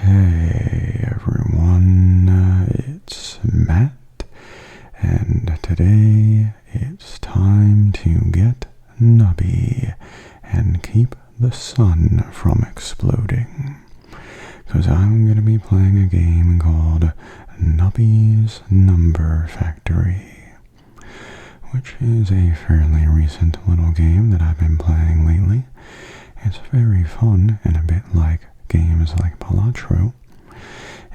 Hey everyone, it's Matt, and today it's time to get Nubby and keep the sun from exploding. Because I'm going to be playing a game called Nubby's Number Factory, which is a fairly recent little game that I've been playing lately. It's very fun and a bit like games like Palatro,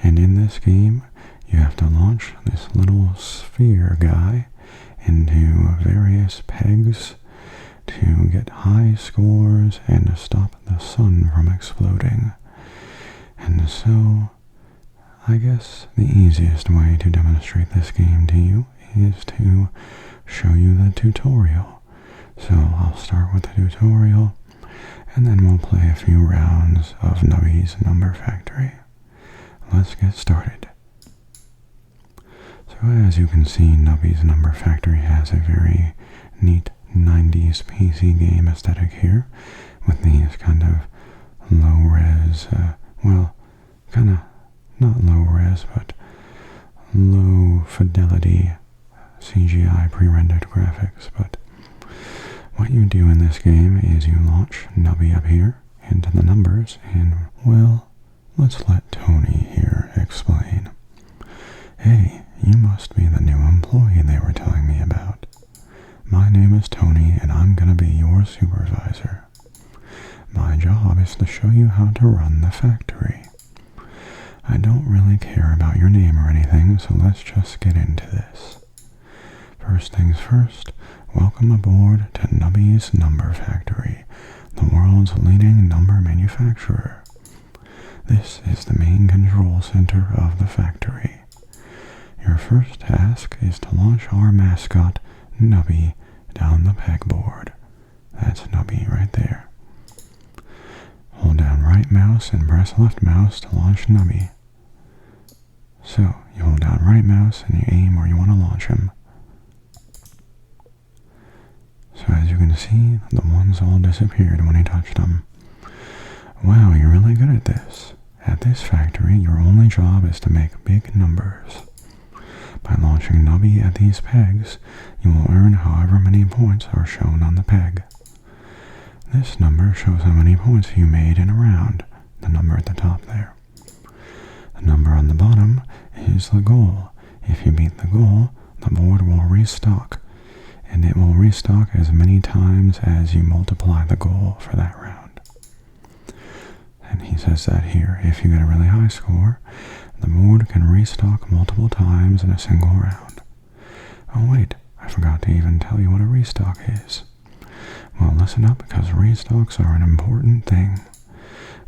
and in this game you have to launch this little sphere guy into various pegs to get high scores and to stop the sun from exploding. And so I guess the easiest way to demonstrate this game to you is to show you the tutorial. So I'll start with the tutorial, and then we'll play a few rounds of Nubby's Number Factory. Let's get started. So as you can see, Nubby's Number Factory has a very neat 90s PC game aesthetic here, with these kind of low-res, kind of not low-res, but low-fidelity CGI pre-rendered graphics. But what you do in this game is you launch Nubby up here into the numbers, and, well, let's let Tony here explain. Hey, you must be the new employee they were telling me about. My name is Tony, and I'm gonna be your supervisor. My job is to show you how to run the factory. I don't really care about your name or anything, so let's just get into this. First things first, welcome aboard to Nubby's Number Factory, the world's leading number manufacturer. This is the main control center of the factory. Your first task is to launch our mascot, Nubby, down the pegboard. That's Nubby right there. Hold down right mouse and press left mouse to launch Nubby. So, you hold down right mouse and you aim where you want to launch him. So as you can see, the ones all disappeared when he touched them. Wow, you're really good at this. At this factory, your only job is to make big numbers. By launching Nubby at these pegs, you will earn however many points are shown on the peg. This number shows how many points you made in a round, the number at the top there. The number on the bottom is the goal. If you beat the goal, the board will restock, and it will restock as many times as you multiply the goal for that round. And he says that here, if you get a really high score, the board can restock multiple times in a single round. Oh wait, I forgot to even tell you what a restock is. Well, listen up, because restocks are an important thing.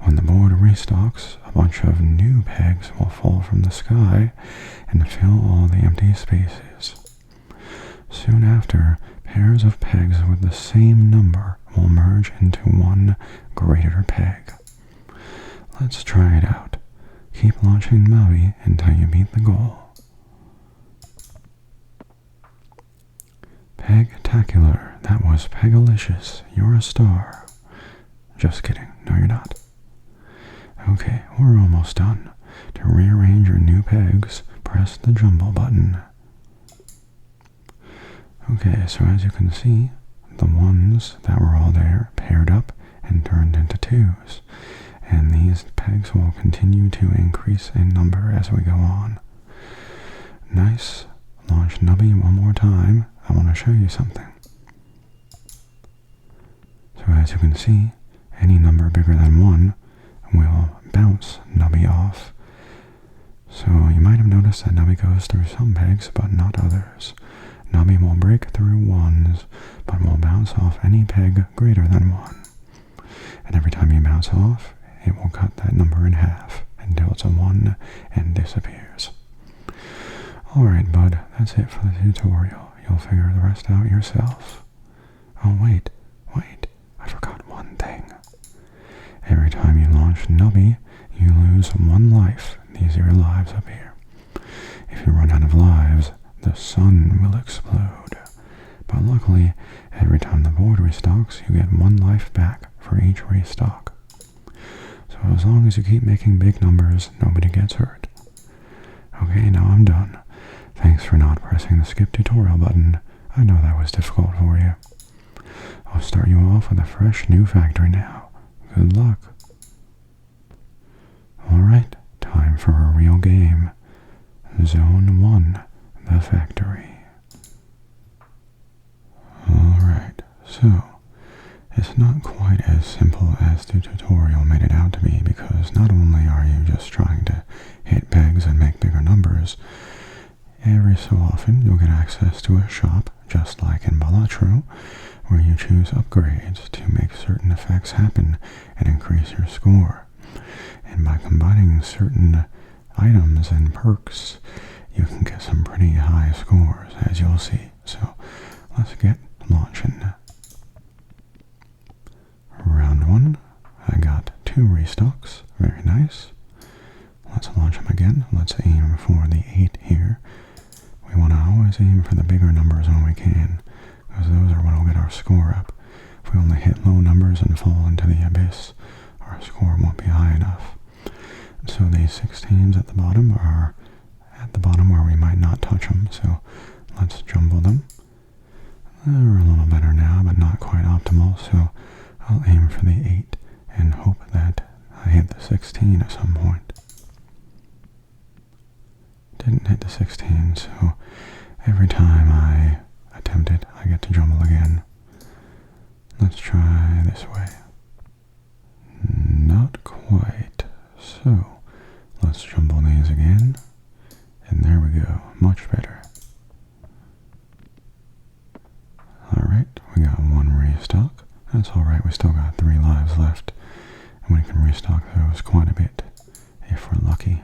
When the board restocks, a bunch of new pegs will fall from the sky and fill all the empty spaces. Soon after, pairs of pegs with the same number will merge into one greater peg. Let's try it out. Keep launching Nubby until you beat the goal. Pegtacular. That was Pegalicious. You're a star. Just kidding. No, you're not. Okay, we're almost done. To rearrange your new pegs, press the jumble button. Okay, so as you can see, the ones that were all there paired up and turned into twos, and these pegs will continue to increase in number as we go on. Nice. Launch Nubby one more time. I want to show you something. So as you can see, any number bigger than 1 will bounce Nubby off. So you might have noticed that Nubby goes through some pegs, but not others. Nubby will break through 1s, but will bounce off any peg greater than 1. And every time you bounce off, it will cut that number in half until it's a 1 and disappears. Alright, bud, that's it for the tutorial. You'll figure the rest out yourself. Oh, wait, I forgot one thing. Every time you launch Nubby, you lose 1 life. These are your lives up here. If you run out of lives, the sun will explode. But luckily, every time the board restocks, you get 1 life back for each restock. So as long as you keep making big numbers, nobody gets hurt. Okay, now I'm done. Thanks for not pressing the skip tutorial button. I know that was difficult for you. I'll start you off with a fresh new factory now. Good luck. Alright, time for a real game. Zone 1, the factory. Alright, so it's not quite as simple as the tutorial made it out to be, because not only are you just trying to hit pegs and make bigger numbers, every so often you'll get access to a shop, just like in Balatro, where you choose upgrades to make certain effects happen and increase your score. And by combining certain items and perks, you can get some pretty high scores, as you'll see. So let's get launching. Round 1, I got 2 restocks, very nice. Let's launch them again. Let's aim for the 8 here. We want to always aim for the bigger numbers when we can, because those are what will get our score up. If we only hit low numbers and fall into the abyss, our score won't be high enough. So these 16s at the bottom are at the bottom where we might not touch them, so let's jumble them. They're a little better now, but not quite optimal, so I'll aim for the 8 and hope that I hit the 16 at some point. Didn't hit the 16, so every time I attempt it, I get to jumble again. Let's try this way. Not quite. So, let's jumble these again. And there we go. Much better. Alright, we got 1 restock. That's alright, we still got 3 lives left. And we can restock those quite a bit, if we're lucky.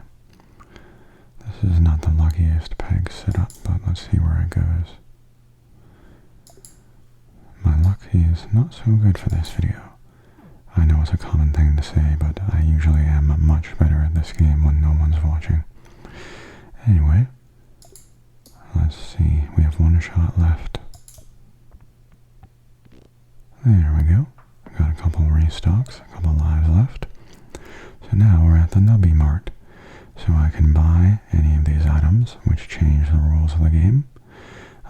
This is not the luckiest peg setup, but let's see where it goes. My luck is not so good for this video. I know it's a common thing to say, but I usually am much better at this game when no one's watching. Anyway, let's see, we have 1 shot left. There we go. Got a couple restocks, a couple lives left. So now we're at the Nubby Mart. So I can buy any of these items, which change the rules of the game.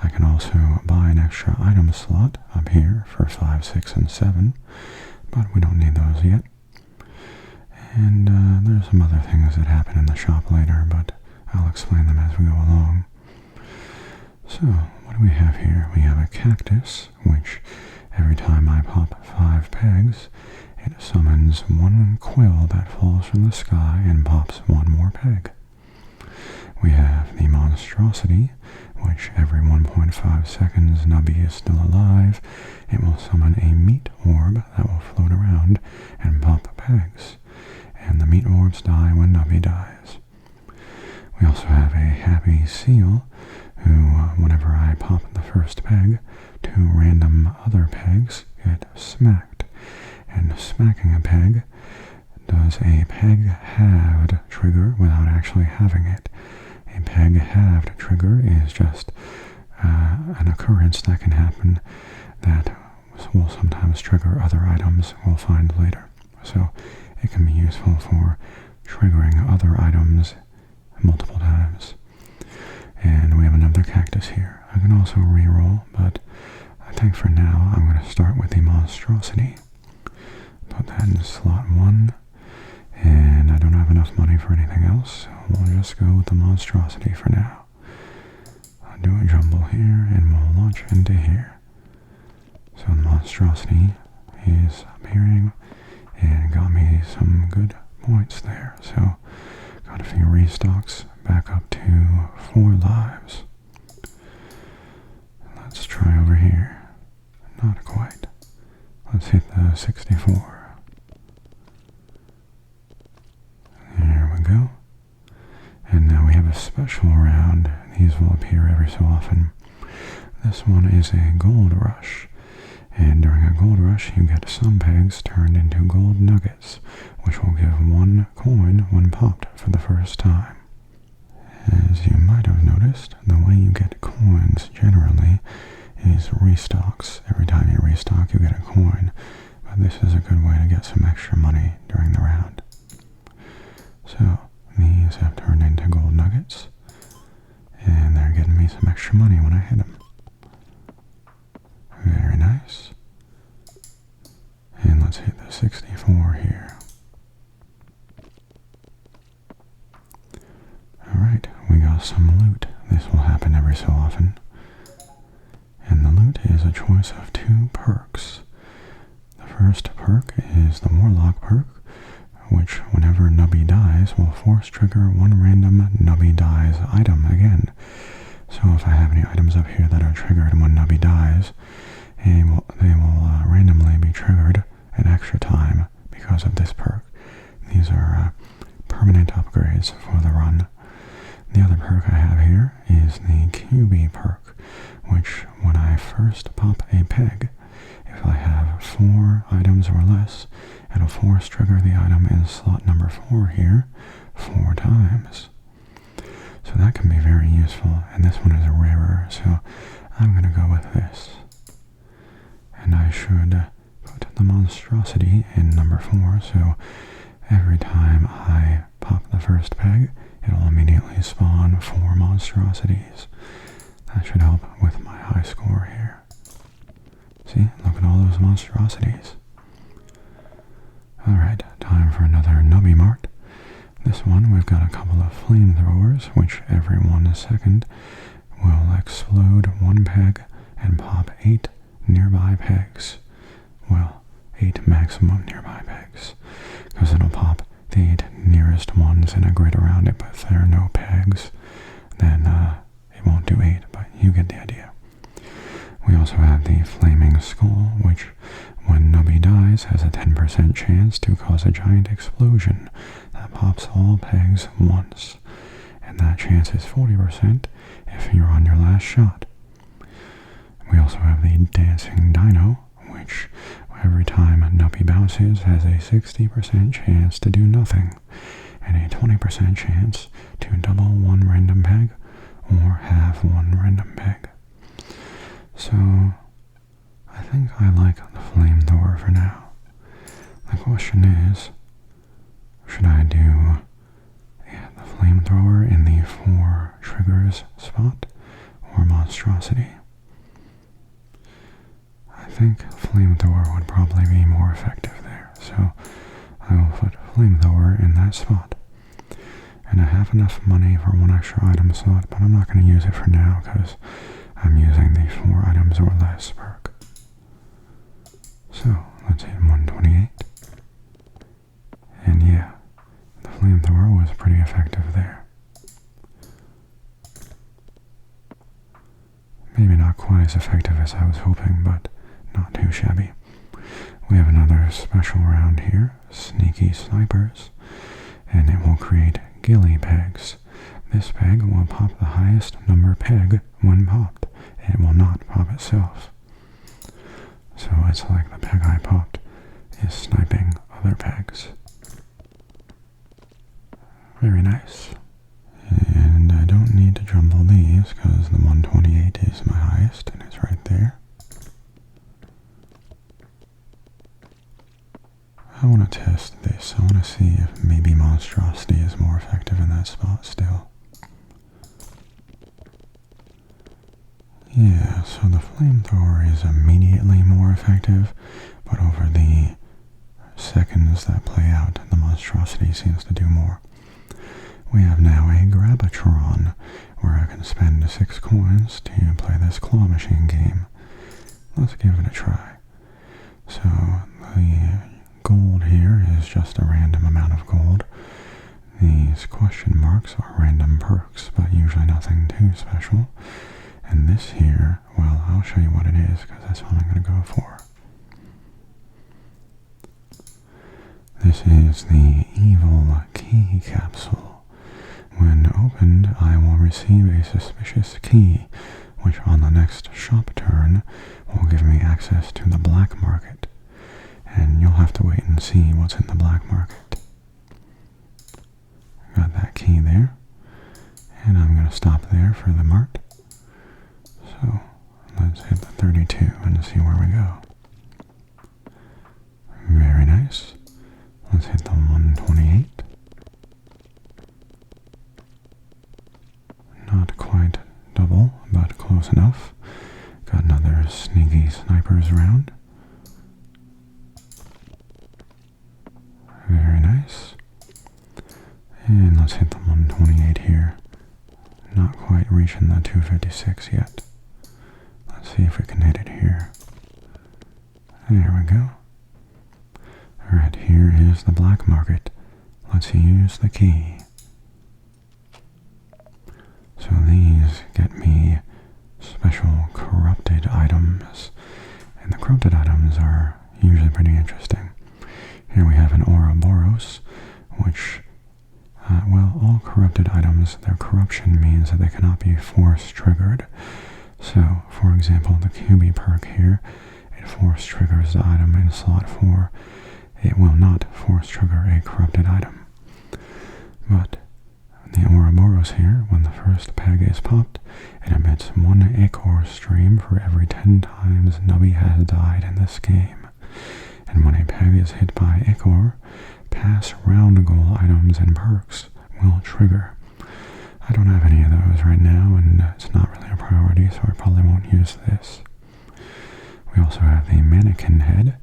I can also buy an extra item slot up here for 5, 6, and 7, but we don't need those yet. And there's some other things that happen in the shop later, but I'll explain them as we go along. So, what do we have here? We have a cactus, which every time I pop 5 pegs, it summons 1 quill that falls from the sky and pops 1 more peg. We have the monstrosity, which every 1.5 seconds Nubby is still alive, it will summon a meat orb that will float around and pop pegs. And the meat orbs die when Nubby dies. We also have a happy seal, who, whenever I pop the first peg, 2 random other pegs get smacked. And smacking a peg does a peg halved trigger without actually having it. A peg halved trigger is just an occurrence that can happen that will sometimes trigger other items we'll find later. So it can be useful for triggering other items multiple times. And we have another cactus here. I can also reroll, but I think for now I'm going to start with the monstrosity. Put that in slot 1, and I don't have enough money for anything else, so we'll just go with the monstrosity for now. I'll do a jumble here, and we'll launch into here. So the monstrosity is appearing, and got me some good points there, so got a few restocks, back up to 4 lives. Let's try over here. Not quite. Let's hit the 64. There we go. And now we have a special round. These will appear every so often. This one is a gold rush. And during a gold rush, you get some pegs turned into gold nuggets, which will give 1 coin when popped for the first time. As you might have noticed, the way you get coins generally is restocks. Every time you restock, you get a coin. but this is a good way to get some extra money during the round. So these have turned into gold nuggets, and they're getting me some extra money when I hit them. Very nice. And let's hit the 64 here. Alright, we got some loot. This will happen every so often. And the loot is a choice of 2 perks. The first perk is the Warlock perk, which whenever Nubby dies will force trigger one random Nubby dies item again. So if I have any items up here that are triggered when Nubby dies, they will randomly be triggered an extra time because of this perk. These are permanent upgrades for the run. The other perk I have here is the QB perk, which when I first pop a peg, if I have 4 items or less, it'll force trigger the item in slot number 4 here 4 times. So that can be very useful, and this one is rarer, so I'm going to go with this. And I should put the monstrosity in number 4, so every time I pop the first peg, it'll immediately spawn 4 monstrosities. That should help with my high score here. See, look at all those monstrosities. Alright, time for another Nubby Mart. This one, we've got a couple of flamethrowers, which every 1 second will explode 1 peg and pop 8 nearby pegs. Well, 8 maximum nearby pegs, because it'll pop the 8 nearest ones in a grid around it, but if there are no pegs, then it won't do 8, but you get the idea. We also have the Flaming Skull, which, when Nubby dies, has a 10% chance to cause a giant explosion that pops all pegs once, and that chance is 40% if you're on your last shot. We also have the Dancing Dino, which every time Nubby bounces has a 60% chance to do nothing, and a 20% chance to double 1 random peg or halve 1 random peg. So I think I like the flamethrower for now. The question is, should I do the flamethrower in the 4 triggers spot or monstrosity? I think flamethrower would probably be more effective there, so I will put flamethrower in that spot. And I have enough money for 1 extra item slot, but I'm not going to use it for now because I'm using the 4 items or less perk. So let's hit 128. And yeah, the flamethrower was pretty effective there. Maybe not quite as effective as I was hoping, but not too shabby. We have another special round here, Sneaky Snipers, and it will create ghillie pegs. This peg will pop the highest number peg when popped. It will not pop itself. So it's like the peg I popped is sniping other pegs. Very nice. And I don't need to jumble these because the 128 is my highest and it's right there. I want to test this. I want to see if maybe monstrosity is more effective in that spot still. Yeah, so the flamethrower is immediately more effective, but over the seconds that play out, the monstrosity seems to do more. We have now a Grabatron, where I can spend 6 coins to play this claw machine game. Let's give it a try. So the gold here is just a random amount of gold. These question marks are random perks, but usually nothing too special. And this here, well, I'll show you what it is, because that's what I'm going to go for. This is the Evil Key Capsule. When opened, I will receive a suspicious key, which on the next shop turn will give me access to the black market. And you'll have to wait and see what's in the black market. Got that key there. And I'm going to stop there for the mart. So let's hit the 32 and see where we go. close enough. Got another sneaky snipers round. Very nice. And let's hit the 128 here. Not quite reaching the 256 yet. Let's see if we can hit it here. There we go. Alright, here is the black market. Let's use the key. So these get me special corrupted items. And the corrupted items are usually pretty interesting. Here we have an Ouroboros, which, well, all corrupted items, their corruption means that they cannot be force triggered. So, for example, the QB perk here, it force triggers the item in slot 4. It will not force trigger a corrupted item. But the Ouroboros here, when the first peg is popped, it emits 1 Ichor stream for every 10 times Nubby has died in this game. And when a peg is hit by Ichor, pass round goal items and perks will trigger. I don't have any of those right now, and it's not really a priority, so I probably won't use this. We also have the mannequin head,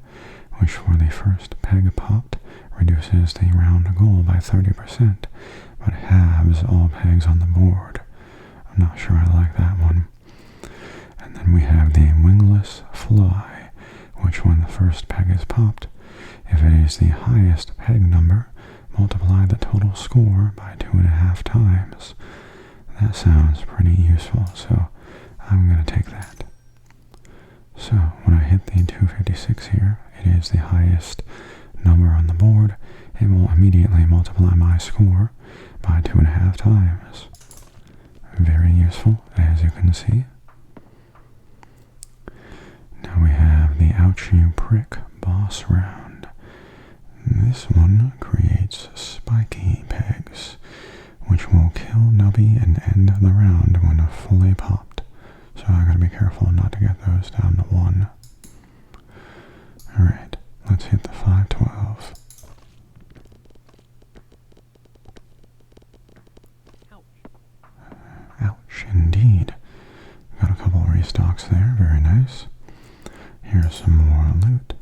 which for the first peg popped reduces the round goal by 30%, but halves all pegs on the board. I'm not sure I like that one. And then we have the wingless fly, which when the first peg is popped, if it is the highest peg number, multiply the total score by 2.5 times. That sounds pretty useful, so I'm going to take that. So when I hit the 256 here, it is the highest number on the board. It will immediately multiply my score by 2.5 times. Very useful, as you can see. Now we have the Ouch You Prick boss round. This one creates spiky pegs, which will kill Nubby and end the round when fully popped. So I gotta be careful not to get those down to 1. Alright, let's hit the 512. Ouch, indeed. Got a couple restocks there, very nice. Here's some more loot.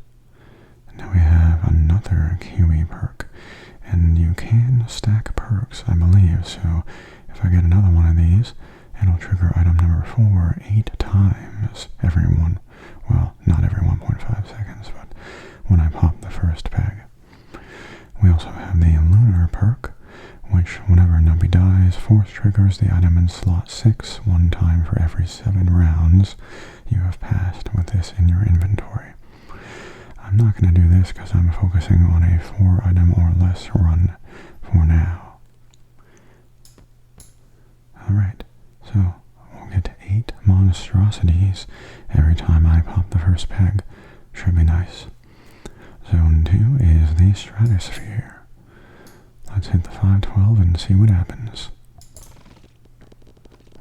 Now we have another QE perk, and you can stack perks, I believe, so if I get another one of these, it'll trigger item number 4 8 times every one, well, not every 1.5 seconds, but when I pop the first peg. We also have the lunar perk, which whenever Nubby dies, force triggers the item in slot 6 1 time for every 7 rounds you have passed with this in your inventory. I'm not going to do this because I'm focusing on a 4 item or less run for now. Alright, so we'll get 8 monstrosities every time I pop the first peg. Should be nice. Zone 2 is the Stratosphere. Let's hit the 512 and see what happens.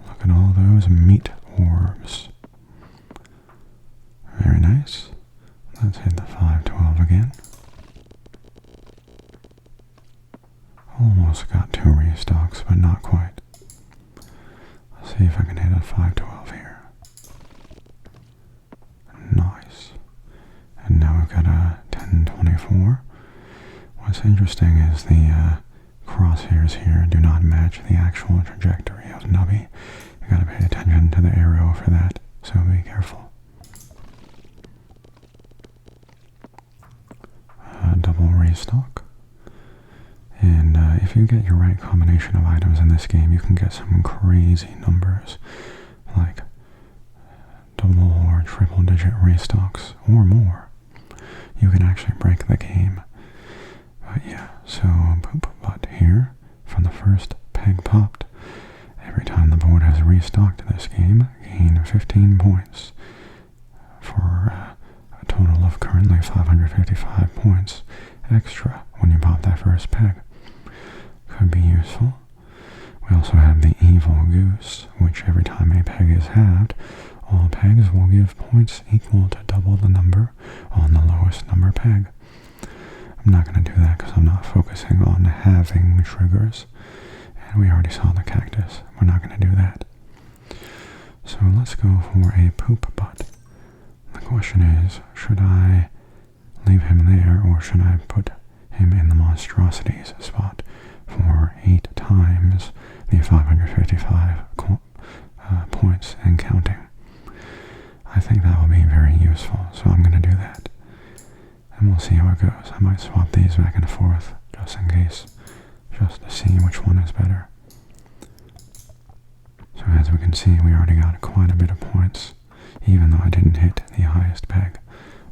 Look at all those meat orbs. Very nice. Let's hit the 512 again. Almost got 2 restocks, but not quite. Let's see if I can hit a 512 here. Nice. And now we've got a 1024. What's interesting is the crosshairs here do not match the actual trajectory of Nubby. You gotta pay attention to the arrow for that, so be careful. Double restock. And if you get your right combination of items in this game, you can get some crazy numbers, like double or triple digit restocks, or more. You can actually break the game. But yeah, so poop butt here, from the first peg popped, every time the board has restocked this game, gain 15 points for a total of currently 555 points extra when you pop that first peg. Could be useful. We also have the Evil Goose, which every time a peg is halved, all pegs will give points equal to double the number on the lowest number peg. I'm not going to do that because I'm not focusing on halving triggers. And we already saw the cactus. We're not going to do that. So let's go for a poop butt. The question is, should I leave him there or should I put him in the monstrosities spot for 8 times the 555 points and counting? I think that will be very useful, so I'm going to do that. And we'll see how it goes. I might swap these back and forth just in case, just to see which one is better. So as we can see, we already got quite a bit of points, even though I didn't hit the highest peg,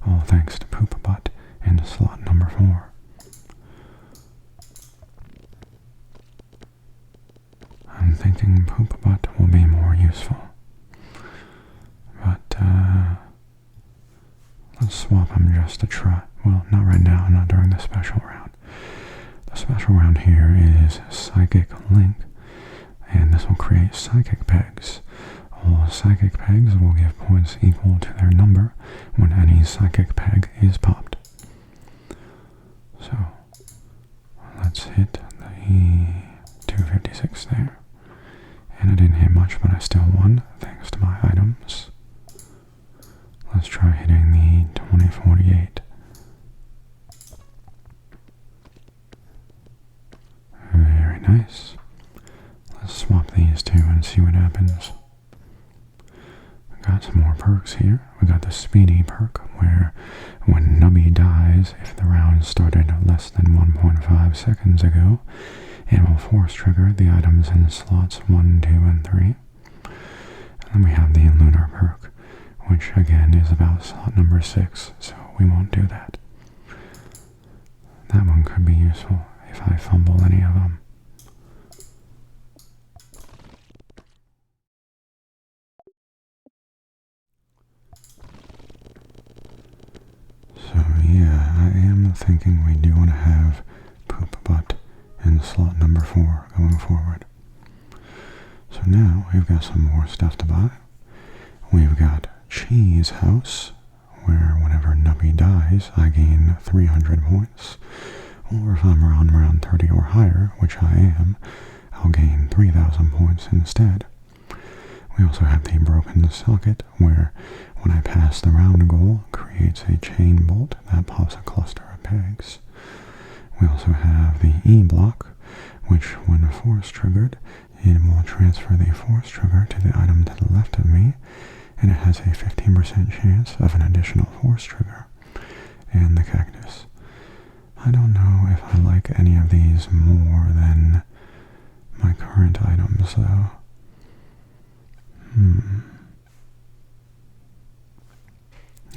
all thanks to Poop Butt in slot number 4. I'm thinking Poop Butt will be more useful. But, let's swap him just to try. Well, not right now, not during the special round. The special round here is Psychic Link, and this will create psychic pegs. All psychic pegs will give points equal to their number when any psychic peg is popped. So, let's hit the 256 there. And I didn't hit much, but I still won, thanks to my items. Let's try hitting the 2048. Very nice. Let's swap these two and see what happens. We got some more perks here. We got the Speedy perk, where when Nubby dies, if the round started less than 1.5 seconds ago, it will force trigger the items in slots 1, 2, and 3. And then we have the Lunar perk, which again is about slot number 6, so we won't do that. That one could be useful if I fumble any of them. So yeah, I am thinking we do want to have Poop Butt in slot number 4 going forward. So now we've got some more stuff to buy. We've got Cheese House, where whenever Nubby dies, I gain 300 points. Or if I'm around round 30 or higher, which I am, I'll gain 3,000 points instead. We also have the Broken Socket, where when I pass the round goal, creates a chain bolt that pops a cluster of pegs. We also have the E-Block, which when force triggered, it will transfer the force trigger to the item to the left of me, and it has a 15% chance of an additional force trigger. And the Cactus. I don't know if I like any of these more than my current items, though.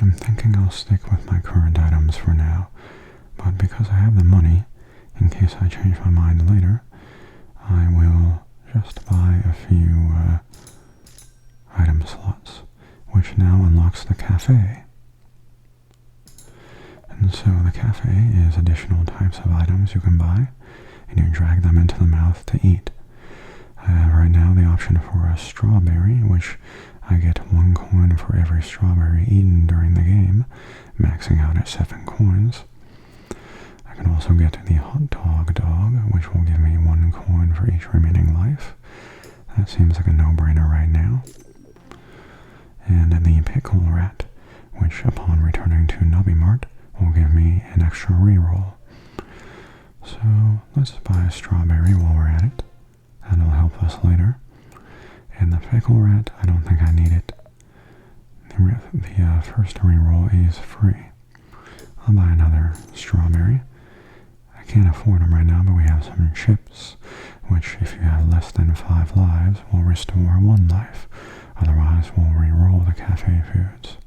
I'm thinking I'll stick with my current items for now, but because I have the money, in case I change my mind later, I will just buy a few item slots, which now unlocks the cafe. And so the cafe is additional types of items you can buy, and you drag them into the mouth to eat. I have right now the option for a strawberry, which I get 1 coin for every strawberry eaten during the game, maxing out at 7 coins. I can also get the hot dog, which will give me 1 coin for each remaining life. That seems like a no-brainer right now. And the pickle rat, which upon returning to Nubby Mart will give me an extra reroll. So let's buy a strawberry while we're at it. That'll help us later. And the pickle rat, I don't think I need it. The first reroll is free. I'll buy another strawberry. I can't afford them right now, but we have some chips, which if you have less than 5 lives, will restore 1 life. Otherwise, we'll reroll the cafe foods.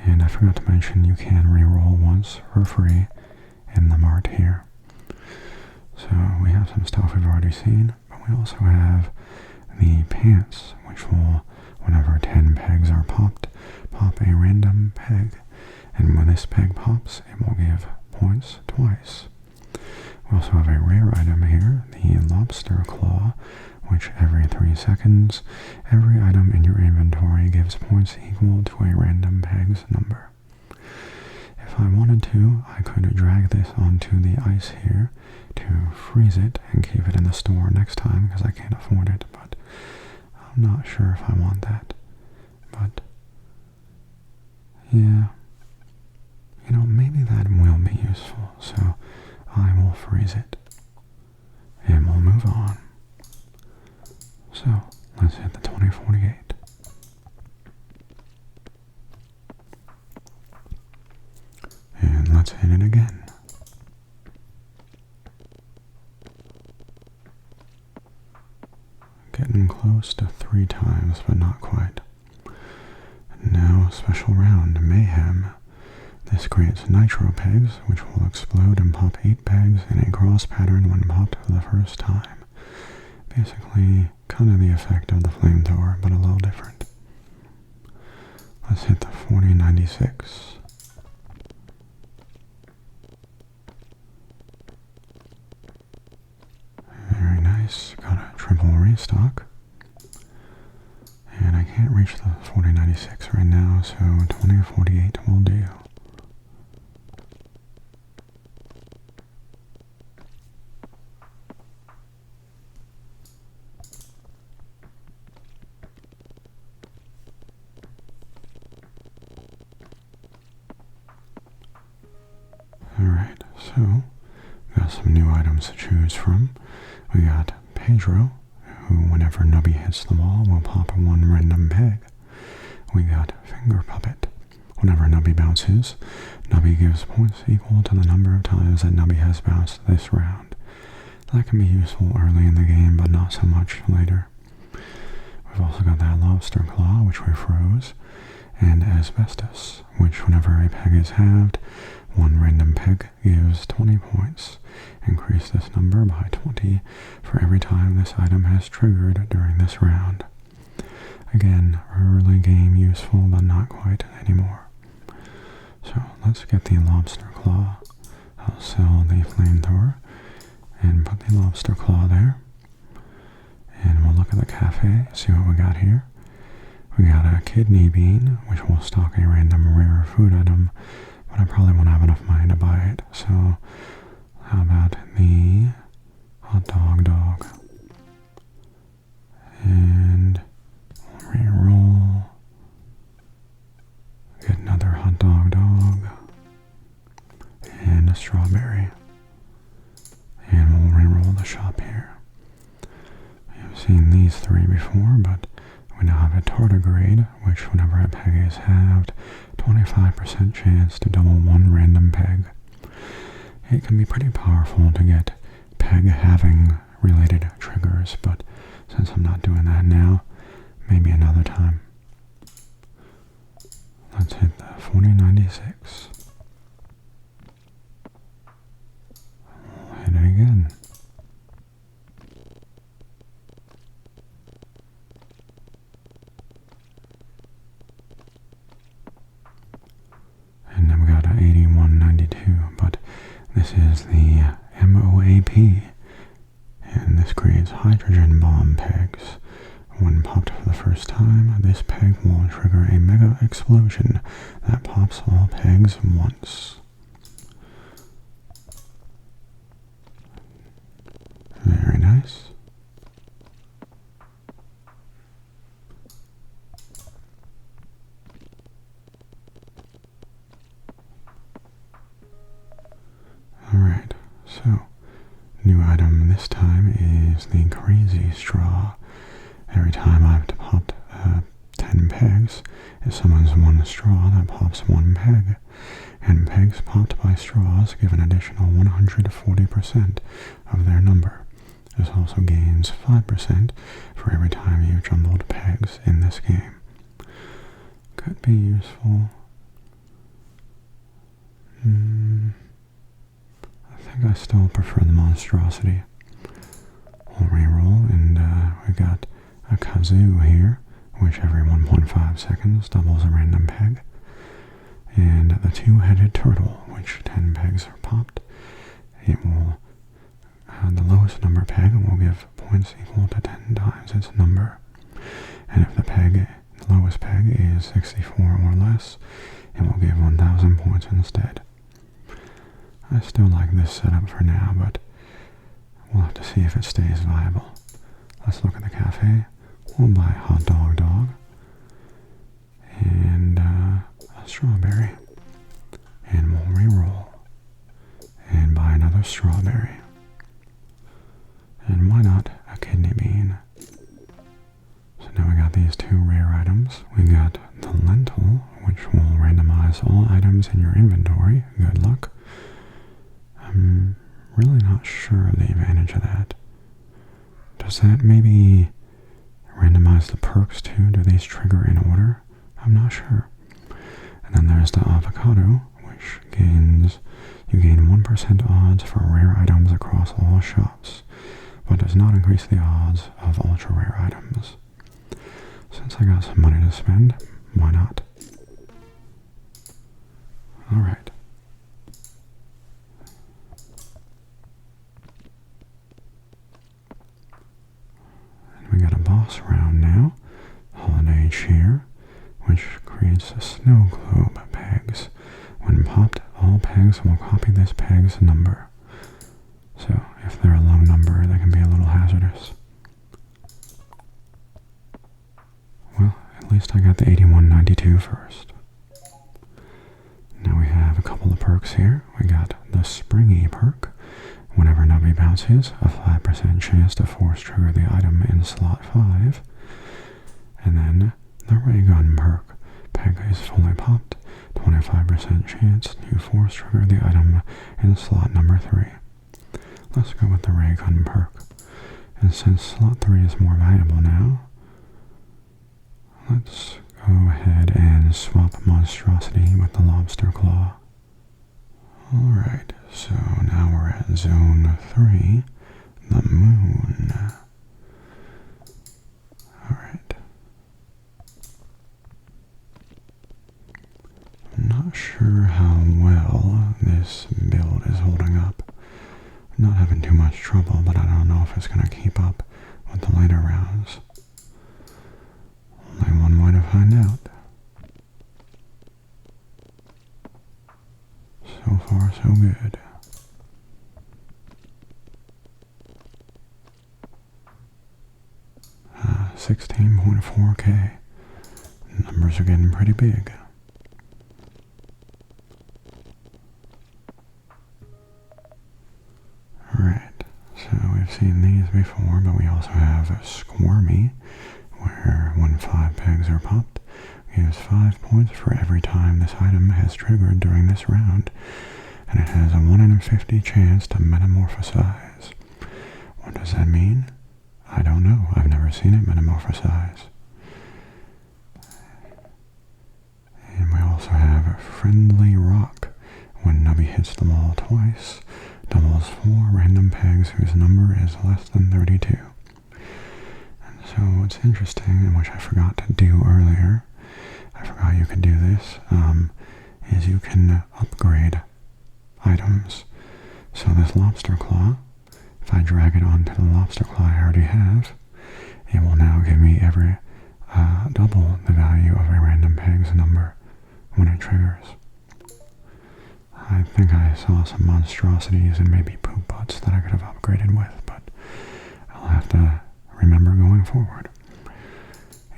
And I forgot to mention you can reroll once for free in the mart here. So we have some stuff we've already seen, but we also have the pants, which will, whenever 10 pegs are popped, pop a random peg. And when this peg pops, it will give points twice. We also have a rare item here, the lobster claw, which every 3 seconds, every item in your inventory gives points equal to a random peg's number. If I wanted to, I could drag this onto the ice here to freeze it and keep it in the store next time because I can't afford it, but I'm not sure if I want that, but yeah, maybe that will be useful, so I will freeze it, and we'll move on. So, let's hit the 2048. And let's hit it again. Getting close to 3 times, but not quite. Now, special round, Mayhem. This creates nitro pegs, which will explode and pop 8 pegs in a cross pattern when popped for the first time. Basically, kind of the effect of the flamethrower, but a little different. Let's hit the 4096. Very nice. Got a triple restock. And I can't reach the 4096 right now, so 2048 will do. Alright, so got some new items to choose from. We got Pedro, who whenever Nubby hits the wall will pop 1 random peg. We got Finger Puppet. Whenever Nubby bounces, Nubby gives points equal to the number of times that Nubby has bounced this round. That can be useful early in the game, but not so much later. We've also got that Lobster Claw, which we froze, and Asbestos, which whenever a peg is halved, 1 random peg gives 20 points. Increase this number by 20 for every time this item has triggered during this round. Again, early game useful, but not quite anymore. So let's get the Lobster Claw. I'll sell the flamethrower and put the Lobster Claw there. And we'll look at the cafe, see what we got here. We got a Kidney Bean, which will stock a random rare food item, but I probably won't have enough money to buy it, so how about the Hot Dog? And we'll re-roll. Get another Hot Dog. And a Strawberry. And we'll re-roll the shop here. We've seen these 3 before, but we now have a Tardigrade, which whenever a peg is halved, 25% chance to double 1 random peg. It can be pretty powerful to get peg halving related triggers, but since I'm not doing that now, maybe another time. Let's hit the 4096. We'll hit it again. And then we got an 8192, but this is the MOAP, and this creates hydrogen bomb pegs. When popped for the first time, this peg will trigger a mega explosion that pops all pegs once. Very nice. Alright, so new item this time is the Crazy Straw. Every time I've popped 10 pegs, it summons 1 straw that pops 1 peg, and pegs popped by straws give an additional 140% of their number. This also gains 5% for every time you've jumbled pegs in this game. Could be useful. I think I still prefer the monstrosity. We'll reroll, and we got a Kazoo here, which every 1.5 seconds doubles a random peg. And the 2-headed turtle, which 10 pegs are popped. It will, the lowest number peg will give points equal to 10 times its number. And if the lowest peg is 64 or less, it will give 1,000 points instead. I still like this setup for now, but we'll have to see if it stays viable. Let's look at the cafe. We'll buy hot dog, and a strawberry. And we'll re-roll and buy another strawberry. And why not a kidney bean? So now we got these two rare items. We got the lentil, which will randomize all items in your inventory. Good luck. I'm really not sure of the advantage of that. Does that maybe randomize the perks too? Do these trigger in order? I'm not sure. And then there's the avocado, which you gain 1% odds for rare items across all shops, but does not increase the odds of ultra rare items. Since I got some money to spend, why not? Alright. And we got a boss round now. Holiday cheer, which creates snow globe pegs. When popped, all pegs will copy this peg's number. So if they're a low number, they can be a little hazardous. Well, at least I got the 8192 first. Now we have a couple of perks here. We got the springy perk. Whenever Nubby bounces, a 5% chance to force trigger the item in slot 5. And then the ray gun perk. Peg is fully popped. 25% chance to force trigger the item in slot number 3. Let's go with the ray gun perk. And since slot 3 is more valuable now, let's go ahead and swap monstrosity with the lobster claw. Alright, so now we're at zone 3, the moon. Alright. I'm not sure how well this build is holding up. I'm not having too much trouble, but I don't know if it's going to keep up with the later rounds. Only one way to find out. So far, so good. Uh, 16.4k. Numbers are getting pretty big. Alright, so we've seen these before, but we also have Squirmy, where when 5 pegs are popped, gives 5 points for every time this item has triggered during this round, and it has a 1 in 50 chance to metamorphosize. What does that mean? I don't know. I've never seen it metamorphosize. And we also have Friendly Rock. When Nubby hits the wall twice, doubles 4 random pegs whose number is less than 32. And so what's interesting, and which I forgot to do earlier, I forgot you could do this, is you can upgrade items. So this lobster claw, if I drag it onto the lobster claw I already have, it will now give me every double the value of a random peg's number when it triggers. I think I saw some monstrosities and maybe poop butts that I could have upgraded with, but I'll have to remember going forward.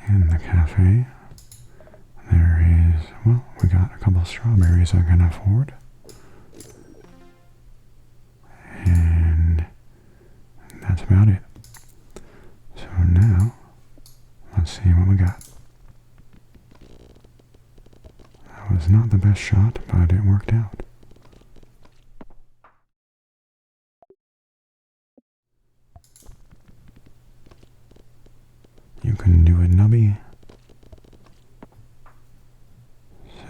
In the cafe, there is, well, we got a couple of strawberries I can afford. And that's about it. So now, let's see what we got. That was not the best shot, but it worked out. You can do it, Nubby.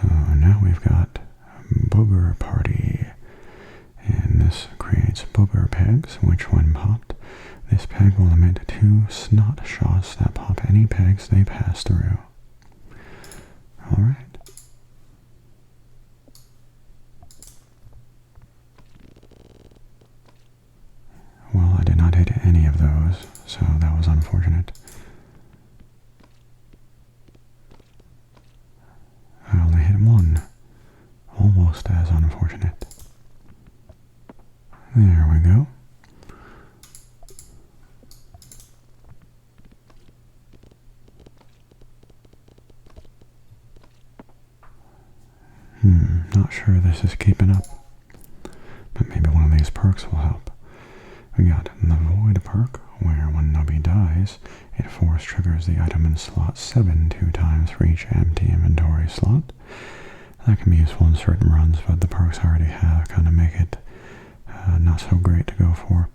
So now we've got Booger Party. And this creates booger pegs, which when popped, this peg will emit 2 snot shots that pop any pegs they pass through. Alright. Well, I did not hit any of those, so that was unfortunate. I only hit 1. Almost as unfortunate. There we go. Not sure this is keeping up. But maybe one of these perks will help. We got the Void perk, where when Nubby dies, it force triggers the item in slot 7 2 times for each empty inventory slot. That can be useful in certain runs, but the perks I already have kind of make it not so great to go for.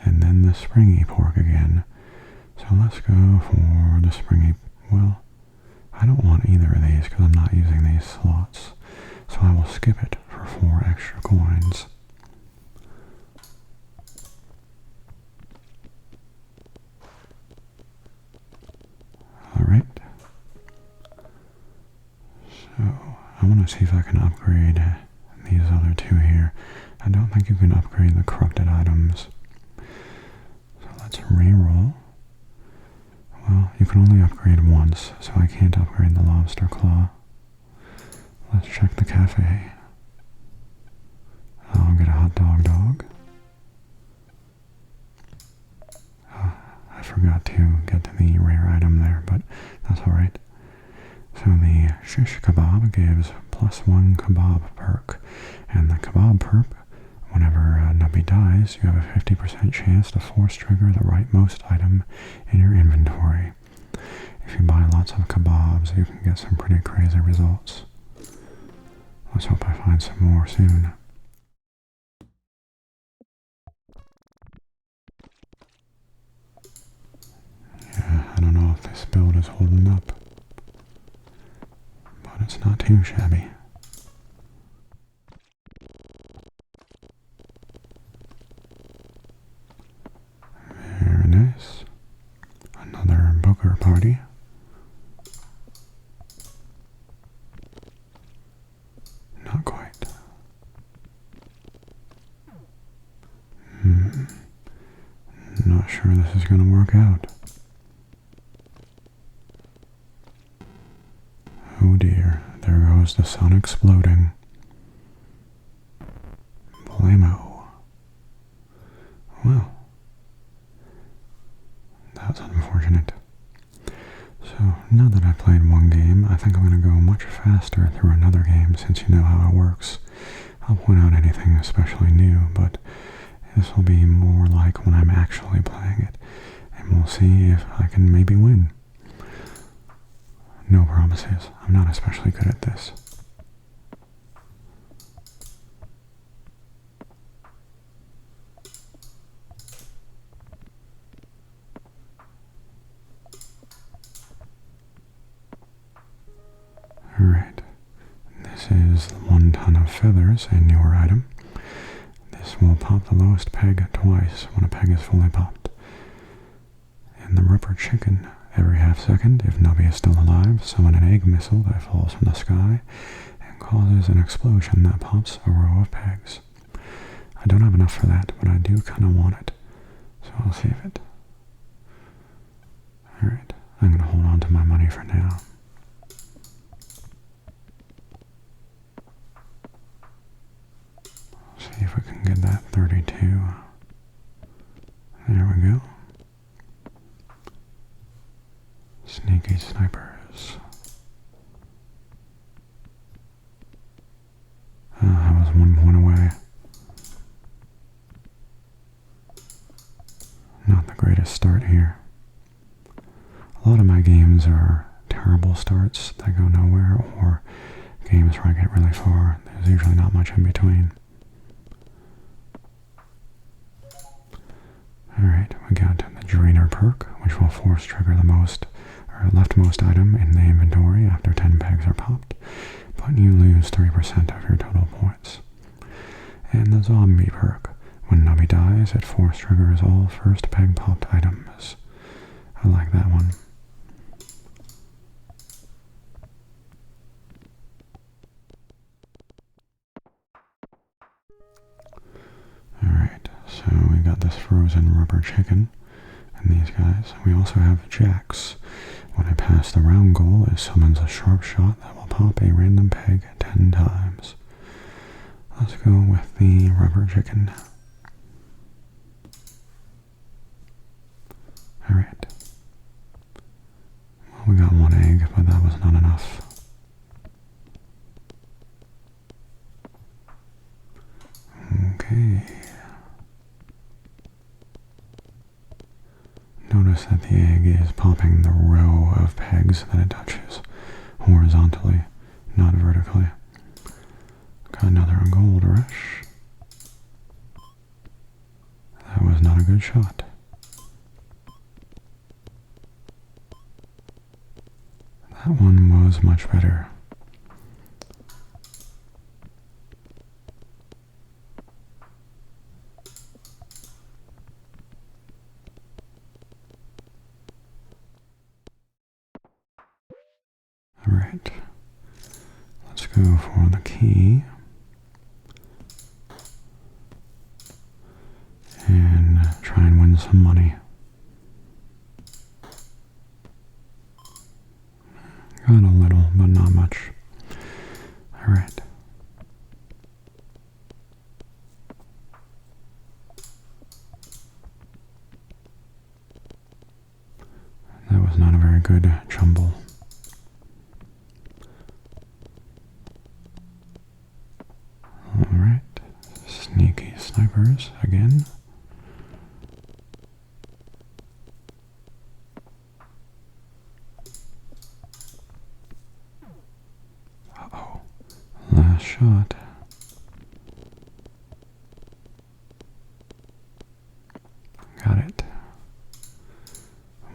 And then the Springy perk again. So let's go for the Springy. Well, I don't want either of these because I'm not using these slots. So I will skip it for 4 extra coins. Alright. So I want to see if I can upgrade these other two here. I don't think you can upgrade the corrupted items. So let's re-roll. Well, you can only upgrade once, so I can't upgrade the lobster claw. Let's check the cafe. I'll get a hot dog. I forgot to get to the rare item there, but that's alright. So the shish kebab gives +1 kebab perk, and the kebab perk, whenever Nubby dies, you have a 50% chance to force trigger the rightmost item in your inventory. If you buy lots of kebabs, you can get some pretty crazy results. Let's hope I find some more soon. Yeah, I don't know if this build is holding up, but it's not too shabby. Very nice. Another Booker party. Not quite. Not sure this is going to work out. Oh dear, there goes the sun exploding. Blammo. Well, that's unfortunate. So, now that I played one game, I think I'm going to go much faster through another game since you know how it works. I'll point out anything especially new, but this will be more like when I'm actually playing it, and we'll see if I can maybe win. No promises. I'm not especially good at this. Alright. This is 1 ton of feathers, a newer item. This will pop the lowest peg twice when a peg is fully popped. And the rubber chicken, every half second, if Nubby is still alive, summon an egg missile that falls from the sky and causes an explosion that pops a row of pegs. I don't have enough for that, but I do kind of want it, so I'll save it. Alright, I'm going to hold on to my money for now. See if we can get that 32. There we go. Sneaky snipers. I was 1 point away. Not the greatest start here. A lot of my games are terrible starts that go nowhere, or games where I get really far. There's usually not much in between. Alright, we got the Drainer perk, which will force trigger the leftmost item in the inventory after 10 pegs are popped, but you lose 3% of your total points. And the Zombie perk, when Nubby dies, it force triggers all first peg popped items. I like that one. Alright, so we got this frozen rubber chicken and these guys. We also have jacks. When I pass the round goal, it summons a sharp shot that will pop a random peg 10 times. Let's go with the rubber chicken. Alright. Well, we got 1 egg, but that was not enough. notice that the egg is popping the row of pegs that it touches horizontally, not vertically. Got another gold rush. That was not a good shot. That one was much better. Alright, let's go for the key and try and win some money. Got a little, but not much. Alright. That was not a very good jumble. Alright. Sneaky snipers again. Uh-oh. Last shot. Got it.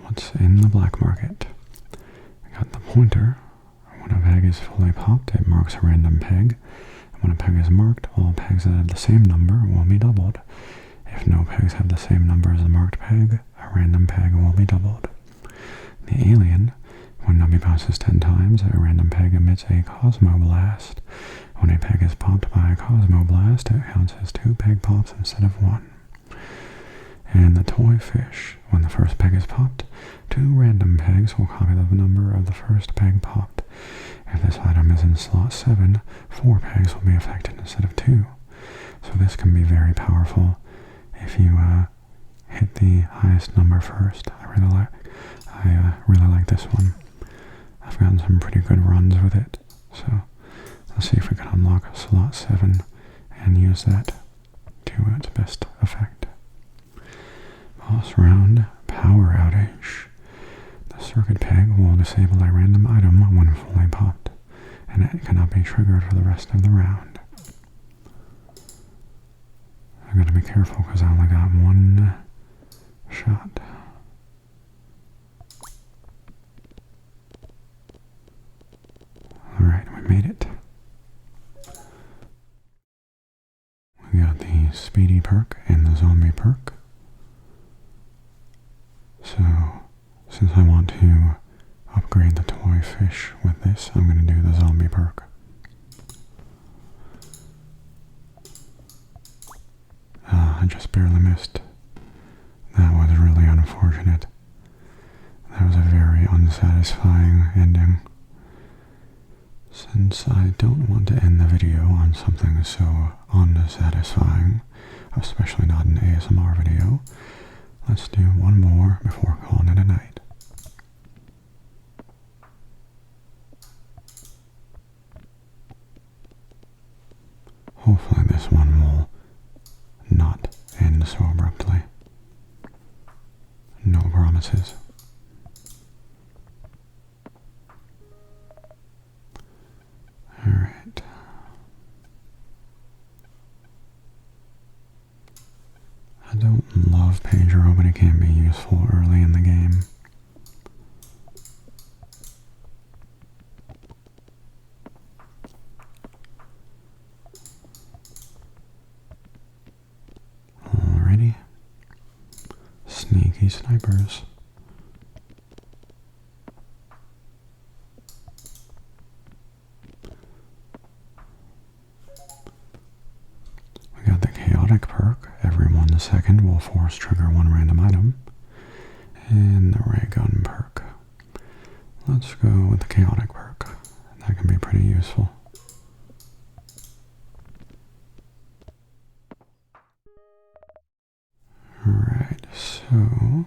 What's in the black market? I got the pointer. When a peg is fully popped, it marks a random peg. When a peg is marked, all pegs that have the same number will be doubled. If no pegs have the same number as the marked peg, a random peg will be doubled. The alien. When Nubby bounces 10 times, a random peg emits a Cosmo Blast. When a peg is popped by a Cosmo Blast, it counts as 2 peg pops instead of 1. And the toy fish. When the first peg is popped, 2 random pegs will copy the number of the first peg popped. If this item is in slot 7, 4 pegs will be affected instead of 2. So this can be very powerful if you hit the highest number first. I really like this one. I've gotten some pretty good runs with it. So let's see if we can unlock slot 7 and use that to its best effect. Boss round, power outage. The circuit peg will disable a random item when fully popped, and it cannot be triggered for the rest of the round. I gotta be careful because I only got one shot. Alright, we made it. We got the speedy perk and the zombie perk. So, since I want to upgrade the toy fish with this, I'm going to do the zombie perk. I just barely missed. That was really unfortunate. That was a very unsatisfying ending. Since I don't want to end the video on something so unsatisfying, especially not an ASMR video, let's do one more before calling it a night. Hopefully this one will not end so abruptly. No promises. Alright. I don't love page row, but it can be useful early in the game. Alrighty. Sneaky snipers. We got the chaotic perk. Every 1 second will force trigger 1 random item. And the ray gun perk. Let's go with the chaotic perk. That can be pretty useful. Alright, so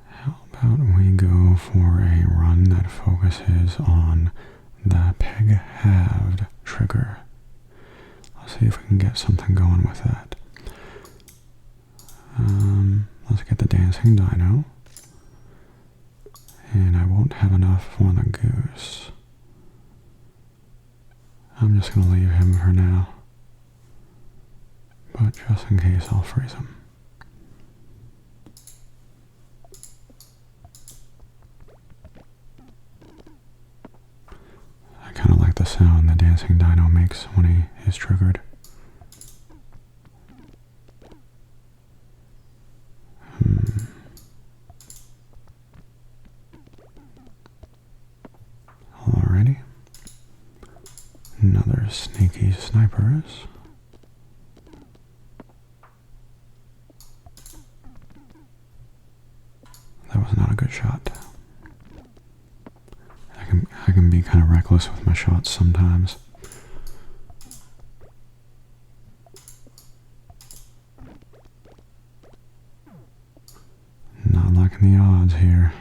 how about we go for a run that focuses on the peg halved trigger. Let's see if we can get something going with that. Let's get the dance dancing dino. And I won't have enough for the goose. I'm just going to leave him for now. But just in case, I'll freeze him. I kind of like the sound the dancing dino makes when he is triggered. Alrighty. Another sneaky snipers. That was not a good shot. I can be kind of reckless with my shots sometimes. Not liking the odds here.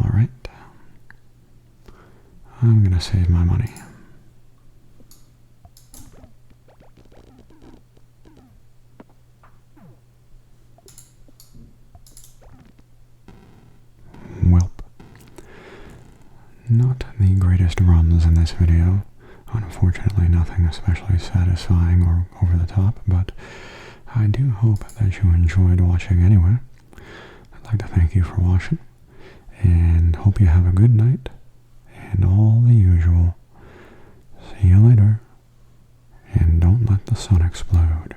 Alright. I'm gonna save my money. Welp. Not the greatest runs in this video. Unfortunately, nothing especially satisfying or over the top, but I do hope that you enjoyed watching anyway. I'd like to thank you for watching, and hope you have a good night, and all the usual. See you later, and don't let the sun explode.